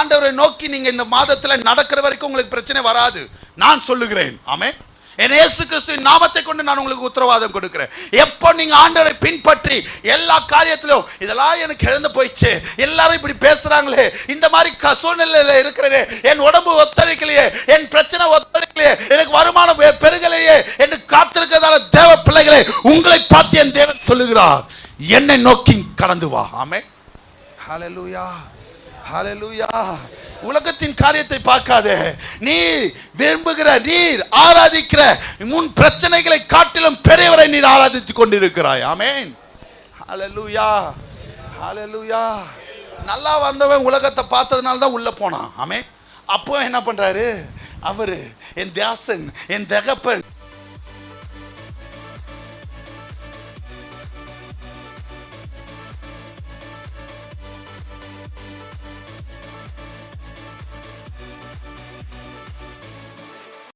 ஆண்டவரை நோக்கி நீங்க இந்த மாதத்துல நடக்கிற வரைக்கும் உங்களுக்கு பிரச்சனை வராது. நான் சொல்லுகிறேன். ஆமென். என் இயேசு கிறிஸ்துவின் நாமத்தை கொண்டு நான் உங்களுக்கு உத்தரவாதம் கொடுக்கிறேன். எப்போ நீங்க ஆண்டவரை பின்பற்றி எல்லா காரியத்திலும் இதெல்லாம் எனக்கு இழந்து போயிடுச்சு, எல்லாரும் இப்படி பேசுறாங்களே, இந்த மாதிரி சூழ்நிலையில இருக்கிறேன், என் உடம்பு ஒத்துழைக்கலையே, என் பிரச்சனை ஒத்துழைக்கலையே, எனக்கு வருமானம் பெருகலையே என்று காத்திருக்கிறதால தேவ பிள்ளைகளே, உங்களை பார்த்து என் தேவன் சொல்லுகிறார், என்னை நோக்கி கடந்து வா. ஆமென். ஹல்லேலூயா, ஹல்லேலூயா. உலகத்தின் காரியத்தை பார்க்காதே. நீ விரும்புகிற, நீர் ஆராதிக்கிற முன் பிரச்சனைகளை காட்டிலும் பெரியவரை நீர் ஆராதித்துக் கொண்டிருக்கிறாய். ஆமென். ஹல்லேலூயா, ஹல்லேலூயா. நல்லா வந்தவன் உலகத்தை பார்த்ததுனால தான் உள்ள போனான். ஆமென். அப்போ என்ன பண்றாரு அவரு? என் தாசன், என் தகப்பன்